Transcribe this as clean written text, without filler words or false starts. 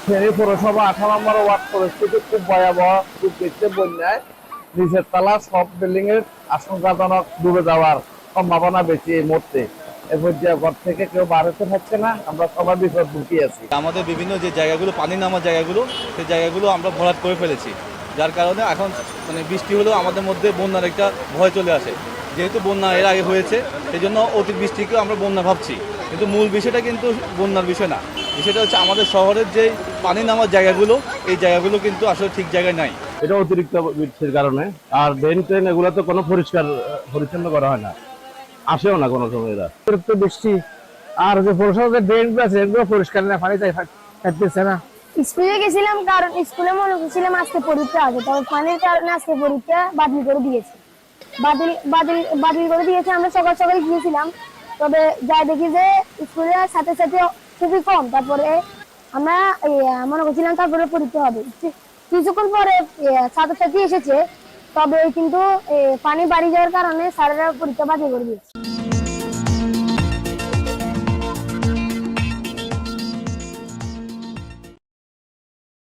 ফেনী পৌরসভা 18 নম্বর ওয়ার্ড পরিস্থিতি খুব ভয়াবহ। খুব দেখতে বন্যায় নিচের তলা সব বিল্ডিং এর আশঙ্কাজনক ডুবে যাওয়ার সম্ভাবনা বেশি এই মুহূর্তে। এ পর্যায়ে ঘর থেকে কেউ বাড়াতে পারছে না, আমরা সবার বিপদ ঢুকিয়ে আছি। আমাদের বিভিন্ন যে জায়গাগুলো পানি নামার জায়গাগুলো, সেই জায়গাগুলো আমরা ভরাট করে ফেলেছি, যার কারণে এখন মানে বৃষ্টি হলেও আমাদের মধ্যে বন্যার একটা ভয় চলে আসে। যেহেতু বন্যা এর আগে হয়েছে, সেই জন্য অতিবৃষ্টিকেও আমরা বন্যা ভাবছি, কিন্তু মূল বিষয়টা কিন্তু বন্যার বিষয় না। বিষয়টা হচ্ছে আমাদের শহরের যে পানি নামার জায়গাগুলো, এই জায়গাগুলো কিন্তু আসলে ঠিক জায়গায় নাই। এটা অতিরিক্ত বৃষ্টির কারণে। আর ড্রেন ট্রেন এগুলো তো কোনো পরিচ্ছন্ন করা হয় না, আসেও না কোনো সময়। এরা অতিরিক্ত বৃষ্টি আর যে পৌরসভার ড্রেন আছে এগুলো পরিষ্কার না, পানি থাকতেছে না। স্কুলে গেছিলাম, কারণ স্কুলে মনে করছিলাম আজকে পরীক্ষা আছে, তবে পানির কারণে আজকে পরীক্ষা বাতিল করে দিয়েছে। বাতিল করে দিয়েছে। আমরা সকাল সকাল গিয়েছিলাম, তবে যাই দেখি যে স্কুলে সাথে সাথে খুবই কম। তারপরে আমরা মনে করছিলাম তারপরে পরীক্ষা হবে। কিছুক্ষণ পরে ছাত্রছাত্রী এসেছে, তবে কিন্তু পানি বাড়ি যাওয়ার কারণে স্যারেরা পরীক্ষা বাতিল করে দিয়েছে।